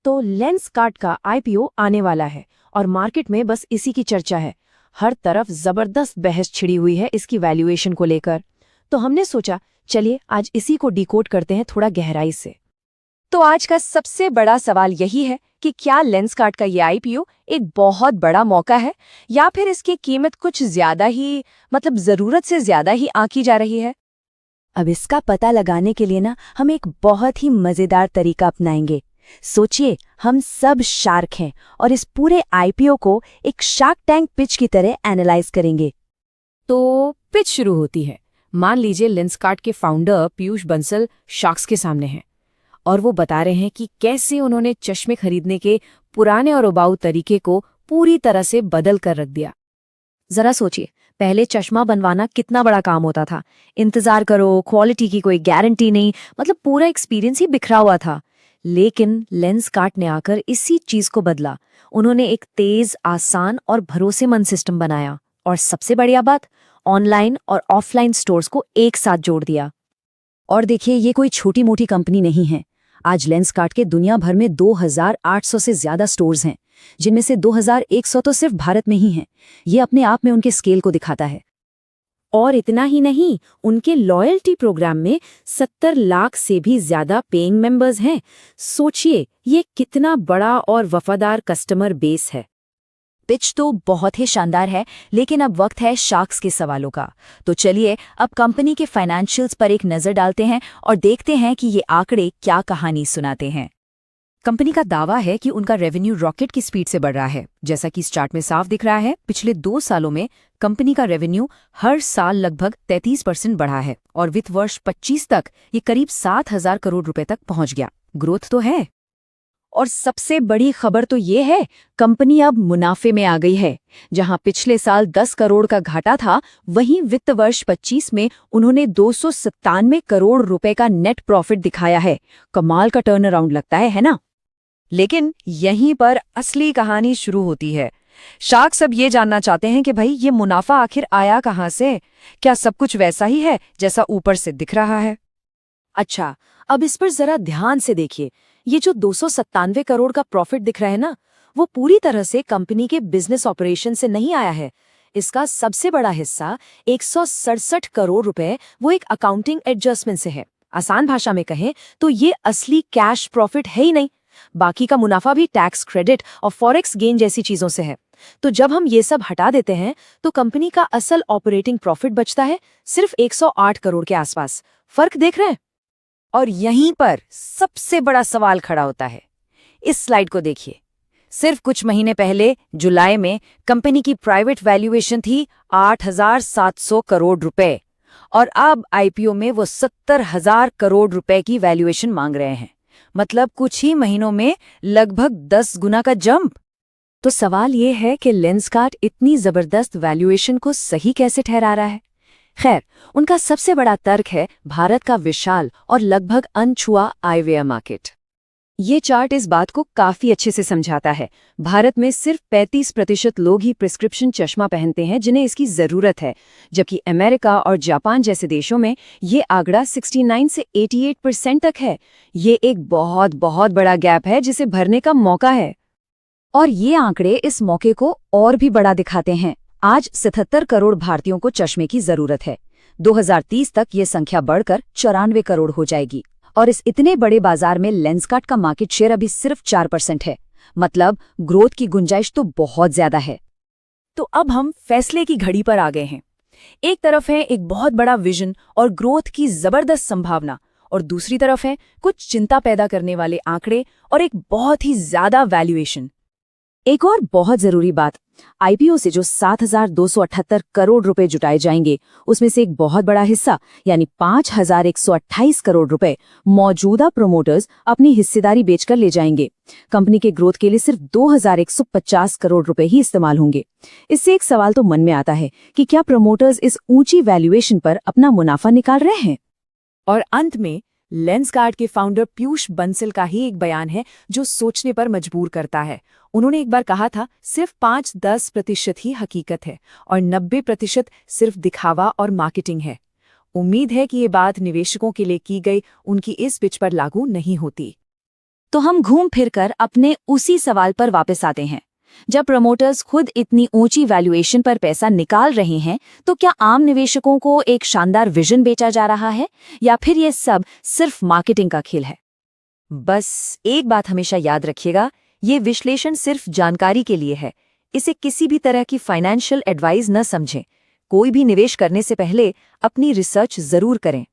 तो लेंसकार्ट का आईपीओ आने वाला है और मार्केट में बस इसी की चर्चा है। हर तरफ जबरदस्त बहस छिड़ी हुई है इसकी वैल्यूएशन को लेकर। तो हमने सोचा चलिए आज इसी को डिकोड करते हैं थोड़ा गहराई से। तो आज का सबसे बड़ा सवाल यही है कि क्या लेंसकार्ट का ये आईपीओ एक बहुत बड़ा मौका है या फिर इसकी कीमत कुछ ज्यादा ही जरूरत से ज्यादा ही आंकी जा रही है। अब इसका पता लगाने के लिए ना हम एक बहुत ही मजेदार तरीका अपनाएंगे। सोचिए, हम सब शार्क हैं और इस पूरे आईपीओ को एक शार्क टैंक पिच की तरह एनालाइज करेंगे। तो पिच शुरू होती है। मान लीजिए लेंसकार्ट के फाउंडर पीयूष बंसल शार्क्स के सामने हैं और वो बता रहे हैं कि कैसे उन्होंने चश्मे खरीदने के पुराने और उबाऊ तरीके को पूरी तरह से बदल कर रख दिया। जरा सोचिए, पहले चश्मा बनवाना कितना बड़ा काम होता था। इंतजार करो, क्वालिटी की कोई गारंटी नहीं, पूरा एक्सपीरियंस ही बिखरा हुआ था। लेकिन लेंसकार्ट ने आकर इसी चीज को बदला। उन्होंने एक तेज, आसान और भरोसेमंद सिस्टम बनाया और सबसे बढ़िया बात, ऑनलाइन और ऑफलाइन स्टोर्स को एक साथ जोड़ दिया। और देखिए, ये कोई छोटी मोटी कंपनी नहीं है। आज लेंसकार्ट के दुनिया भर में 2800 से ज्यादा स्टोर्स हैं, जिनमें से 2100 तो सिर्फ भारत में ही हैं। ये अपने आप में उनके स्केल को दिखाता है। और इतना ही नहीं, उनके लॉयल्टी प्रोग्राम में 70 लाख से भी ज्यादा पेइंग मेंबर्स हैं। सोचिए, ये कितना बड़ा और वफादार कस्टमर बेस है। पिच तो बहुत ही शानदार है, लेकिन अब वक्त है शार्क्स के सवालों का। तो चलिए अब कंपनी के फाइनेंशियल्स पर एक नजर डालते हैं और देखते हैं कि ये आंकड़े क्या कहानी सुनाते हैं। कंपनी का दावा है कि उनका रेवेन्यू रॉकेट की स्पीड से बढ़ रहा है। जैसा कि इस चार्ट में साफ दिख रहा है, पिछले 2 सालों में कंपनी का रेवेन्यू हर साल लगभग 33% बढ़ा है और वित्त वर्ष 25 तक ये करीब 7,000 करोड़ रुपए तक पहुंच गया। ग्रोथ तो है। और सबसे बड़ी खबर तो ये है, कंपनी अब मुनाफे में आ गई है। जहां पिछले साल 10 करोड़ का घाटा था, वहीं वित्त वर्ष 25 में उन्होंने 297 करोड़ रुपए का नेट प्रॉफिट दिखाया है। कमाल का टर्न अराउंड लगता है ना? लेकिन यहीं पर असली कहानी शुरू होती है। शार्क्स अब ये जानना चाहते हैं कि भाई ये मुनाफा आखिर आया कहाँ से? क्या सब कुछ वैसा ही है जैसा ऊपर से दिख रहा है? अच्छा, अब इस पर जरा ध्यान से देखिए। ये जो 297 करोड़ का प्रॉफिट दिख रहा है ना, वो पूरी तरह से कंपनी के बिजनेस ऑपरेशन से नहीं आया है। इसका सबसे बड़ा हिस्सा 167 करोड़ रुपए वो एक अकाउंटिंग एडजस्टमेंट से है। आसान भाषा में कहें तो ये असली कैश प्रॉफिट है ही नहीं। बाकी का मुनाफा भी टैक्स क्रेडिट और फॉरेक्स गेन जैसी चीजों से है। तो जब हम ये सब हटा देते हैं तो कंपनी का असल ऑपरेटिंग प्रॉफिट बचता है सिर्फ 108 करोड़ के आसपास। फर्क देख रहे हैं? और यहीं पर सबसे बड़ा सवाल खड़ा होता है। इस स्लाइड को देखिए। सिर्फ कुछ महीने पहले जुलाई में कंपनी की प्राइवेट वैल्यूएशन थी 8,700 करोड़ रुपए और अब आईपीओ में वो 70,000 करोड़ रुपए की वैल्यूएशन मांग रहे हैं। मतलब कुछ ही महीनों में लगभग 10 गुना का जंप। तो सवाल ये है कि लेंसकार्ट इतनी जबरदस्त वैल्यूएशन को सही कैसे ठहरा रहा है? खैर, उनका सबसे बड़ा तर्क है भारत का विशाल और लगभग अनछुआ आयव्यय मार्केट। ये चार्ट इस बात को काफी अच्छे से समझाता है। भारत में सिर्फ 35% लोग ही प्रिस्क्रिप्शन चश्मा पहनते हैं जिन्हें इसकी जरूरत है, जबकि अमेरिका और जापान जैसे देशों में ये आंकड़ा 69 से 88% तक है। ये एक बहुत बहुत बड़ा गैप है जिसे भरने का मौका है। और ये आंकड़े इस मौके को और भी बड़ा दिखाते हैं। आज 77 करोड़ भारतीयों को चश्मे की जरूरत है। 2030 तक ये संख्या बढ़कर 94 करोड़ हो जाएगी। और इस इतने बड़े बाजार में लेंसकार्ट का मार्केट शेयर अभी सिर्फ 4% है। मतलब ग्रोथ की गुंजाइश तो बहुत ज्यादा है। तो अब हम फैसले की घड़ी पर आ गए हैं। एक तरफ है एक बहुत बड़ा विजन और ग्रोथ की जबरदस्त संभावना, और दूसरी तरफ है कुछ चिंता पैदा करने वाले आंकड़े और एक बहुत ही ज्यादा वैल्यूएशन। एक और बहुत जरूरी बात, आईपीओ से जो 7,278 करोड़ रुपए जुटाए जाएंगे, उसमें से एक बहुत बड़ा हिस्सा यानी 5,128 करोड़ रुपए मौजूदा प्रोमोटर्स अपनी हिस्सेदारी बेचकर ले जाएंगे। कंपनी के ग्रोथ के लिए सिर्फ 2,150 करोड़ रुपए ही इस्तेमाल होंगे। इससे एक सवाल तो मन में आता है कि क्या प्रोमोटर्स इस ऊंची वैल्यूएशन पर अपना मुनाफा निकाल रहे हैं? और अंत में लेंसकार्ट के फाउंडर पीयूष बंसल का ही एक बयान है जो सोचने पर मजबूर करता है। उन्होंने एक बार कहा था, सिर्फ 5-10% ही हकीकत है और 90% सिर्फ दिखावा और मार्केटिंग है। उम्मीद है कि ये बात निवेशकों के लिए की गई उनकी इस पिच पर लागू नहीं होती। तो हम घूम फिरकर अपने उसी सवाल पर वापस आते हैं। जब प्रमोटर्स खुद इतनी ऊंची वैल्यूएशन पर पैसा निकाल रहे हैं, तो क्या आम निवेशकों को एक शानदार विजन बेचा जा रहा है, या फिर ये सब सिर्फ मार्केटिंग का खेल है? बस एक बात हमेशा याद रखिएगा, ये विश्लेषण सिर्फ जानकारी के लिए है। इसे किसी भी तरह की फाइनेंशियल एडवाइस न समझें। कोई भी निवेश करने से पहले अपनी रिसर्च जरूर करें।